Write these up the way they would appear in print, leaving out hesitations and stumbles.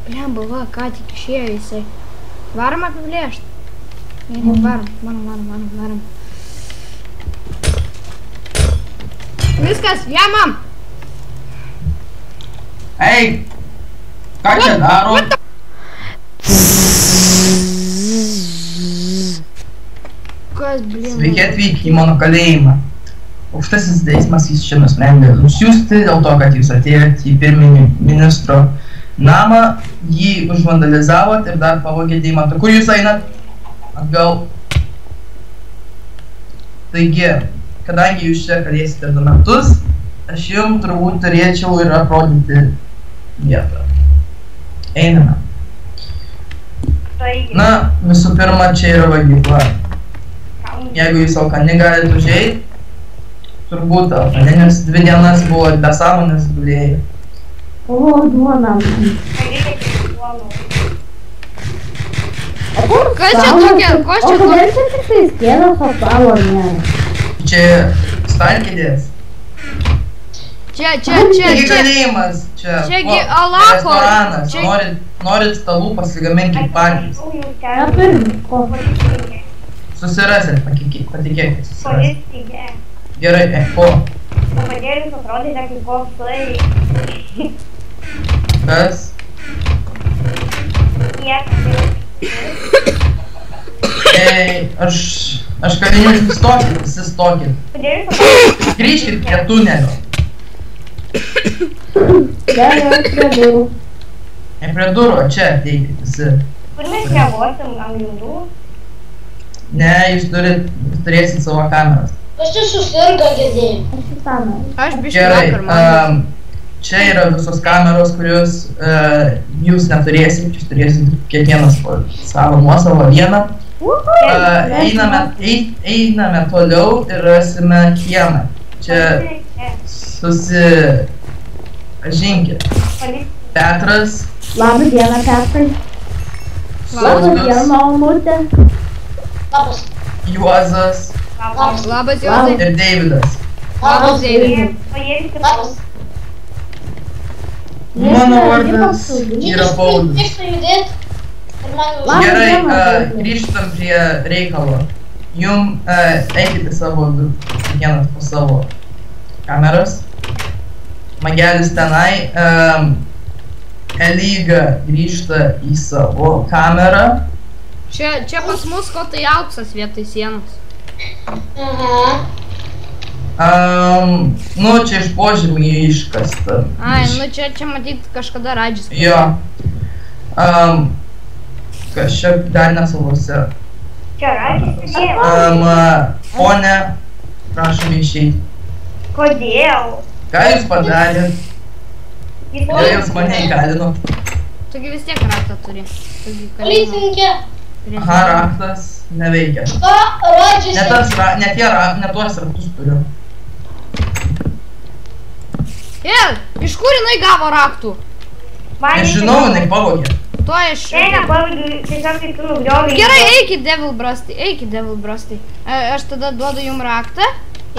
Lemba, va, ką tik išėjo jisai. Varom apiplėšt. Varom. Viskas, jamam! Ei! Ką čia daro? Kas, blin? Sveiki atvykę į mano kalėjimą. Aukštasis teismas jis čia nusprendė nusiųsti dėl to, kad jūs atėjote į pirminį ministro namą, jį užvandalizavot ir dar pavogėte deimantą. Kur jūs einat? Atgal. Taigi, kadangi jūs čia kalėsite 2 metus, aš jums turbūt turėčiau ir aprodyti vietą. Einame. Na, visų pirma, čia yra valgykla. Jeigu jūs alkani galite užeiti, turbūt alkani, nes 2 dienas buvo be sąmonės gulėjai. O, duona. Kas čia tokia? O kodėl čia tik tais kėdas, o tavo ne? Čia stalkėdės. Čia. Taigi kalėjimas, čia restoranas. Norit stalų, pasigaminkit patys. Susirasit, patikėkit, susirasit. Gerai, ko? Papadėlis atrodėte kaip koksai. Kas? Ei, aš kalinius stokit, visi stokit. Grįžkit prie tunelio. Prie durų. Ne prie durų, čia ateikit visi. Kur mes miegosim ant grindų? Ne, jūs turėsit savo kameras. Aš čia susirga girdėjau. Aš biškai Gerai, vakar man. čia yra visos kameros, kurios jūs neturėsit, jūs turėsit kiekvienas savo nuosavą vieną. Einame toliau ir rasime kiemą. Čia susipažinkit. Petras. Labą dieną, Petrai. Labą dieną, Omutė. Labas. Juozas. Labas, Juozai. Ir Deividas. Labas, Deividai. Labas. Mano vardas yra Paulius. Mėgstu judėti. Gerai, grįžtam prie reikalo. Jum eikite savo, kiekvienas po savo kameras. Magelis tenai. Elyga grįžta į savo kamerą. Čia pas mus kotai auksas vietoj sienos. Nu, čia iš požemį iškasta. Ai, nu čia matyt kažkada radžis. Jo. Kas čia dar nesavuose. Čia radžis? Pone, prašom išeiti. Kodėl? Ką jūs padarėt? Kodėl jūs mane įkalino? Taigi vis tiek raktą turi. Policininkė. Aha, raktas neveikia. Ką radžiasi? Ne tuos raktus turiu. Iš kur jinai gavo raktų? Nežinau, jinai pavogė. Tuo iš... Ne, nepavogė, tiesiog kai tu nugriovai. Gerai, eikit Devil Brastai. Aš tada duodu jum raktą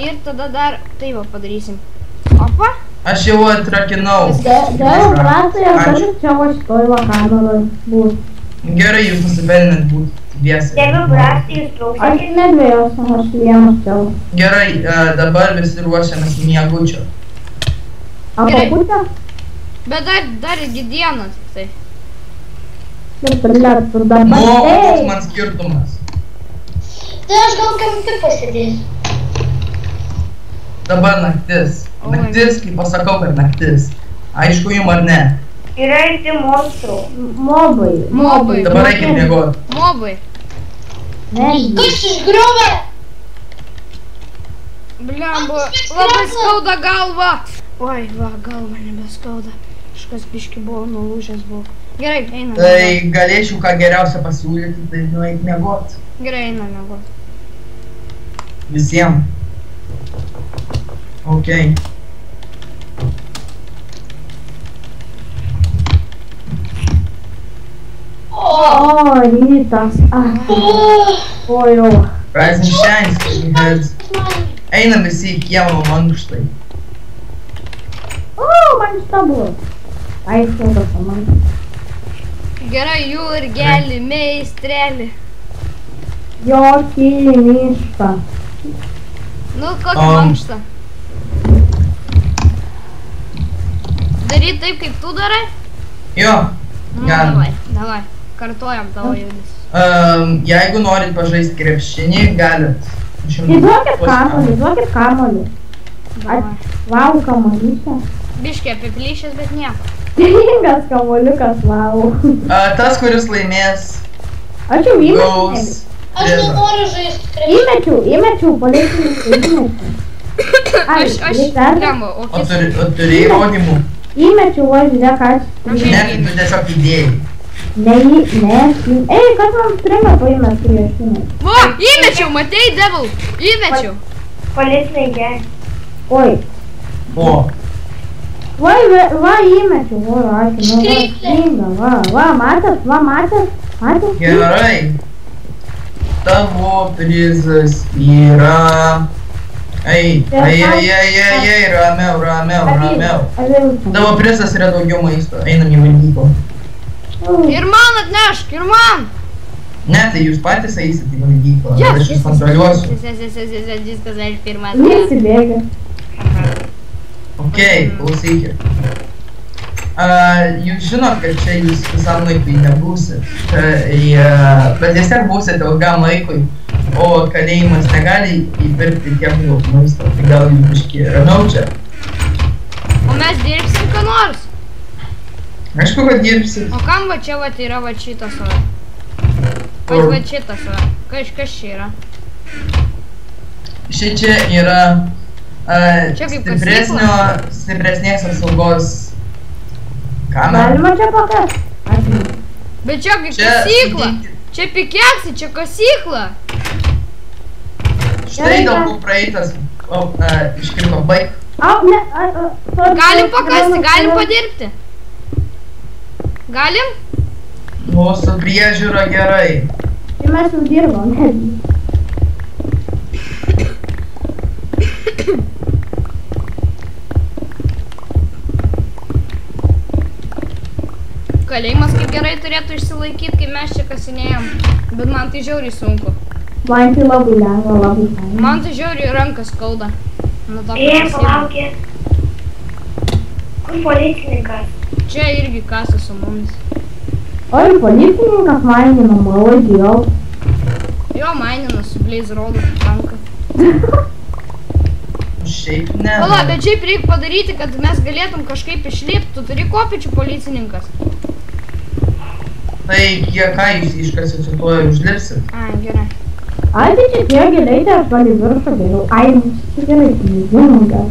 ir tada dar tai va padarysim. Opa. Aš jau atrakinau. Devil Brastai, aš galiu čia va šitoj va kameroj būt. Gerai, jūs nusipelnėt būt dviese. Devil Brastai, jūs klausėte? Aš nedvėjausiu, aš vienas čia. Gerai, dabar visi ruošiamės miegučio. A paputė? Bet dar iki dienos tai. Ir prilet, tur dar Nu, koks bandėjai. man skirtumas? Tai aš gal kampi pasidėsiu. Dabar naktis. Naktis, kai pasakau, kad naktis. Aišku jum ar ne? Yra ir monstrų. Mobai. Dabar reikia miegot. Mobai. Kas išgriovė? Blemba, labai skauda galva. Oi, va, galva nebeskauda. Kažkas biški buvo, nulūžęs buvo. Gerai, einam. Tai galėčiau ką geriausia pasiūlyti, tai nueit miegot. Gerai, einam miegot. Visiem. Ok. O, rytas. Oi, jau. Rise and shine, heads. Einam visi į kiemą mankštai. O, man šitą buvo. Aišku, tas man. Gerai, Jurgeli, meistreli. Jokį mišką. Nu, kokį mankštą. Daryt taip, kaip tu darai? Jo, Nu, galim. davai. Kartuojam tavo judis. Jeigu norit pažaisti krepšinį, galit. Duokit kamuolį. Davai. Vau, kamuolyšę. Biškė apiplyšęs, bet nieko. Stilingas kamuoliukas, vau. Tas, kuris laimės, Aš jau įmečiau. gaus Aš prizą. nenoriu žaisti krepšinį. Įmečiau, policininkai įmečiau. Aš lemba, o O kis... turi įrodymų? Įmečiau, o žiūrėk, aš. Ne, tai tu tiesiog idėjai. Ei, kas man strimą paėmė priešinį? O, įmečiau, matei, devil. Įmečiau. Policininkė. Oi. O, Va, įmečiau, o, aš, nu, va, stringa, va, matęs. gerai. Tavo prizas yra... Ei, ramiau. Tavo prizas yra daugiau maisto, einam į valgyklą. Ir man atnešk, ir man. Ne, tai jūs patys eisit į valgyklą, aš jūs kontroliuosiu. Viskas aš pirmas. Nesibėga. Ok, klausykit. Jūs žinot, kad čia jūs visam laikui nebūsit, bet vis tiek būsit ilgam laikui, o kalėjimas negali įpirkti tiek daug maisto, tai gal jūs biškį ramiau čia. O mes dirbsim ką nors. Aišku, kad dirbsit. O kam va čia va yra va šitas va? Va šitas va. Kas čia yra? Čia yra Čia kaip stipresnės apsaugos kamera. Galima čia pakas? Bet čia kaip kasykla. Čia pikeksi, čia kasykla. Štai dėl ko praeitas iškrito baig. Galim pakasti, galim padirbti. Galim? O su priežiūra gerai. Tai mes jau dirbom, netgi. Kalėjimas kaip gerai turėtų išsilaikyti, kai mes čia kasinėjom. Bet man tai žiauriai sunku. Man tai labai lengva, labai lengva. Man tai žiauriai rankas skauda. Nu, Palaukė. Kur policininkas? Čia irgi kasa su mumis. Oi, policininkas mainina, malodėl. Jo mainina su Blaze rodo ranką. Šiaip ne. Pala, bet šiaip reikia padaryti, kad mes galėtum kažkaip išlipti. Tu turi kopiečių policininkas. Tai ką jūs iškasit su tuo užlipsit? Ai, gerai. Ai, tai čia tiek giliai, tai aš gal į viršų geriau. Ai, čia gerai, žinom gal.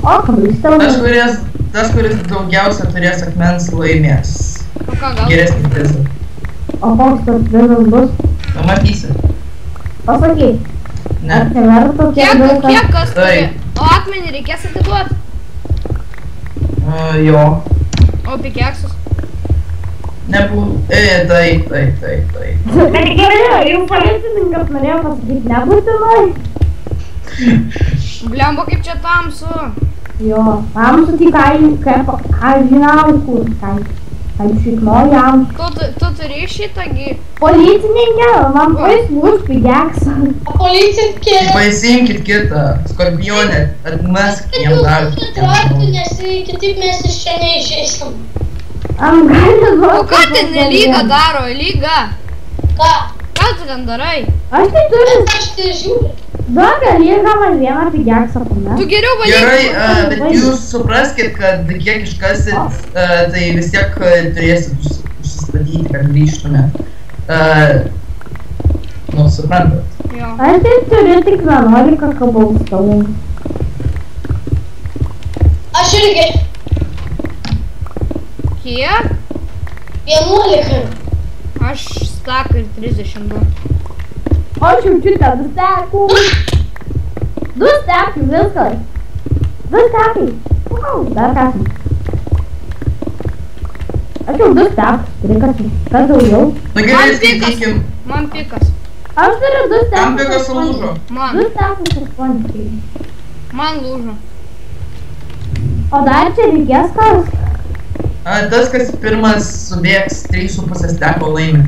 O, kablys tau. Tas, kuris daugiausia turės akmens, laimės. O ką gal? Geresnį prizą. O koks tas prizas bus? Pamatysi. Pasakyk. Ne. Ar čia verta tiek daug? Kiek kas turi? Taip. O akmenį reikės atiduoti? Jo. O pikeksus? Taip. Bet gerai, Jau policininkas norėjo pasakyti, nebūtinai. Blemba kaip čia tamsu. Jo, tamsu tik ką žinau, kur, ką šiknojam. Tu turi šitągi. Policininkė, man paismus pigeksą. O policininkė... Pasimkit kitą, skorpionę, atmesk jam dar. Atrakti, nes kitaip mes iš čia neišeisim. O ką ten lyga daro, lyga? Ką? Ką tu ten darai? Aš tai turiu, Aš tai žiūriu. duoka lyga man vieną pigeksą pamest. Tu geriau Gerai, valyk. bet jūs supraskit, kad kiek iškasit, tai vis tiek turėsit užsistatyti, kad grįžtume. Nu, suprantat. Jo. Aš tai turiu tik 11 kabalstalų. Aš irgi Kiek? 11. Aš staką ir 32. O čiūčiutę, 2 stekų. 2 stekai, viskas. 2 stekai. Dar kasam. Aš jau 2 stekus, turi kas daugiau. Na gerai, skaitykim. Man pikas. Aš turiu 2 stekus. Kam pikas sulūžo? Man. 2 stekus ir 8. Man lūžo. O dar čia reikės kas? Tas, kas pirmas subėgs 3,5 steko laimi.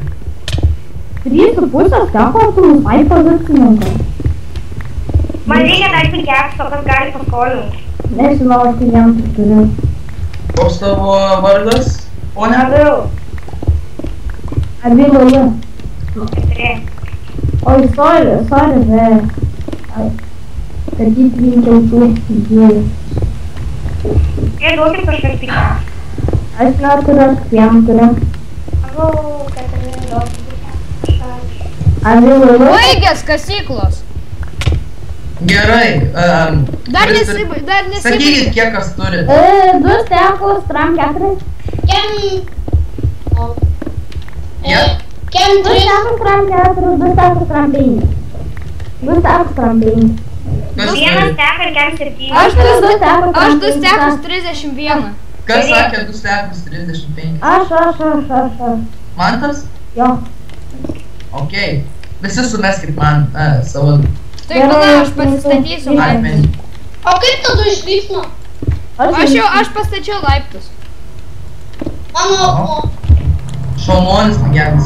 3,5 steko, tu nusai pozicininkai. Man reikia dar pikekso, kas gali paskolinti. Nežinau, aš klientų turiu. Koks tavo vardas, ponia? Abiloje. Keturi. Oi, sorry, bet... Kad jį trinkiau tų idėjų. Ir duokit kažkas pikekso. Aš neturiu, aš kviem turiu. Keturi, duokit pikekso. Abiloje. Baigės kasyklos. Gerai. Dar nesibaigė. Sakykit, kiek kas turi. 2 stekus, tram 4. Kem... Kiek? Kem 2 3. stekus, tram 4, 2 stekus, tram 5. 2 stekus, tram 5. Kas Vienas turi? teka ir kem 7. Aš 2 2 stekus 31. Kas sakė 2 stekus 35? Aš. Mantas? Jo. Okei. Visi sumeskit man savo Tai tada aš pasistatysiu laiptus. akmenį. O kaip tada išlipsno? Aš pastačiau laiptus. Mano akmuo. Šaunuolis geras.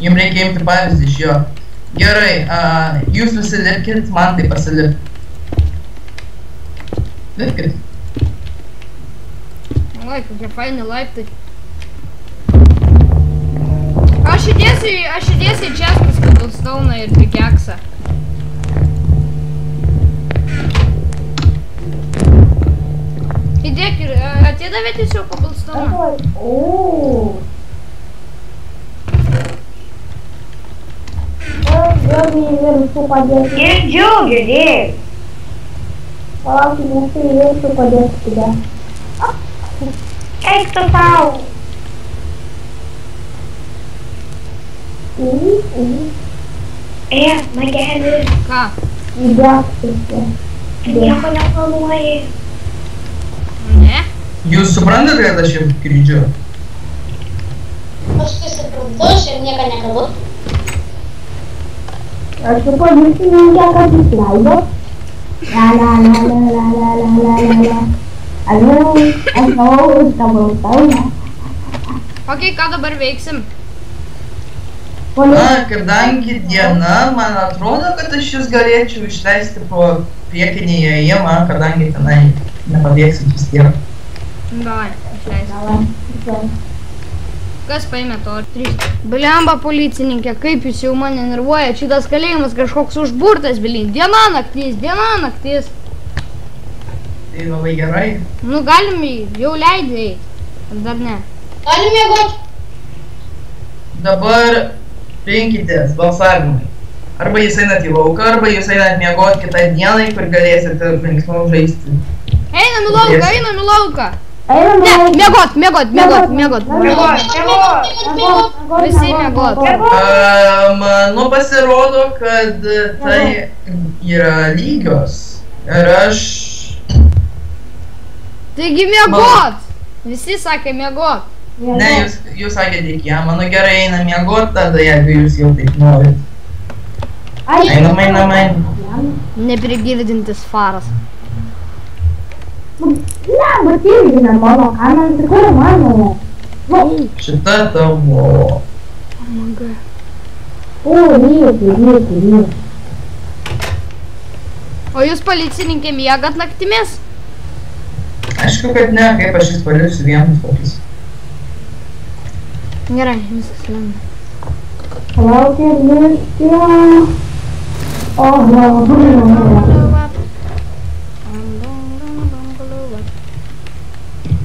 Jums reikia imti pavyzdį iš jo. Gerai, jūs visi lipkit, man tai pasilip. Lipkit. Oi, kokie faini laiptai. Aš įdėsiu į čestus cobblestone'ą ir pikeksą. Įdėk ir atidavėt jūs jau cobblestone'ą? Girdžiu. Palaukit, nes tai jūsų padėti tada. Eik tu tau. Magelis. Ką? Įdėkite. Nieko neplanuoji. Ne? Jūs suprantate, kad aš jums krydžiu? Aš tai suprantu, aš ir nieko nekalbu. Aš su policininkė, kad jis leido. La. Aš žinau, už cobblestone'ą. Ok, ką dabar veiksim? Kadangi diena, man atrodo, kad aš jūs galėčiau išleisti pro priekinį įėjimą, kadangi tenai nepabėgsit vis tiek. Davai, išleisim. Kas paėmė to? 3. Blemba policininkė, kaip jūs jau mane nervuojat, šitas kalėjimas kažkoks užburtas, bilin. Diena naktis. Tai labai gerai. Nu galim jau leidai. Dar ne. Galim mėgot. Dabar rinkitės balsavimai. Arba jūs einat į lauką, arba jūs einat miegot kitą dieną, kur galėsite linksmiau žaisti. Einam į lauką. Einam Ne, miegot. Visi Visi miegot. Nu, pasirodo, kad tai yra lygios. Ir aš... Taigi miegot. Visi sakė miegot. Ne, jūs sakėte iki ją. Mano gerai, einam miegot tada, jeigu jūs jau taip norit. Einam. Neprigirdintis faras. Ne, bet irgi ne mano kamera, tikrai mano. Šita tavo... Vyrai. O jūs policininkė miegat naktimis? Aišku, kad ne, kaip aš jūs paliksiu vienus tokius. Gerai, viskas lengva. Palaukit, viską.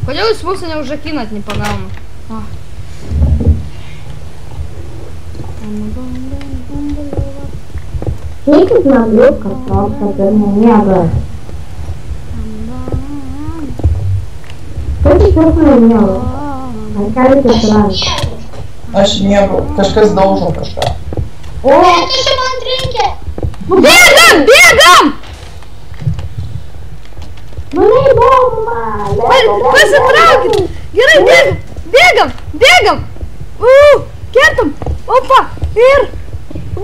Kodėl jūs mūsų neužrakinat, nepagaunu? Eikit man viskas, kad ir nemiega. Kaip iš jūsų nemiega? Ar galite surasti? Aš miegu, kažkas daužo kažką. Kas čia man trenkė? Bėgam! Nu neįdomą! Pasitraukit! Gerai, bėgam! Kertam! Opa! Ir...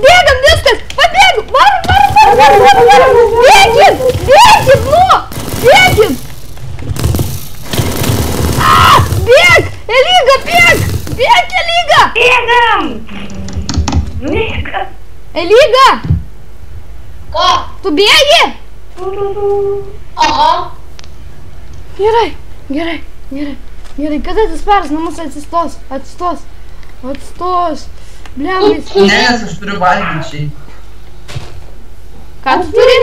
Bėgam viskas! Pabėgam! Varom! Bėgit! Bėgam! Bėgam! Elyga, Ką? tu bėgi? Aha. Gerai, gerai, gerai, gerai. Kada tas paras namus atsistos? Atsistos. Atstos. Blemais. Ne, nes aš turiu valgyti šiaip. Ką tu turi?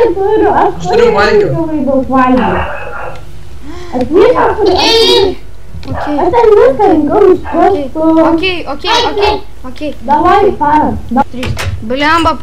Aš turiu valgyt. daug valgyti. Aš visą turiu. Okei, Aš ten viską rinkau iš karto. okei. Davai, paras. 3. Blemba,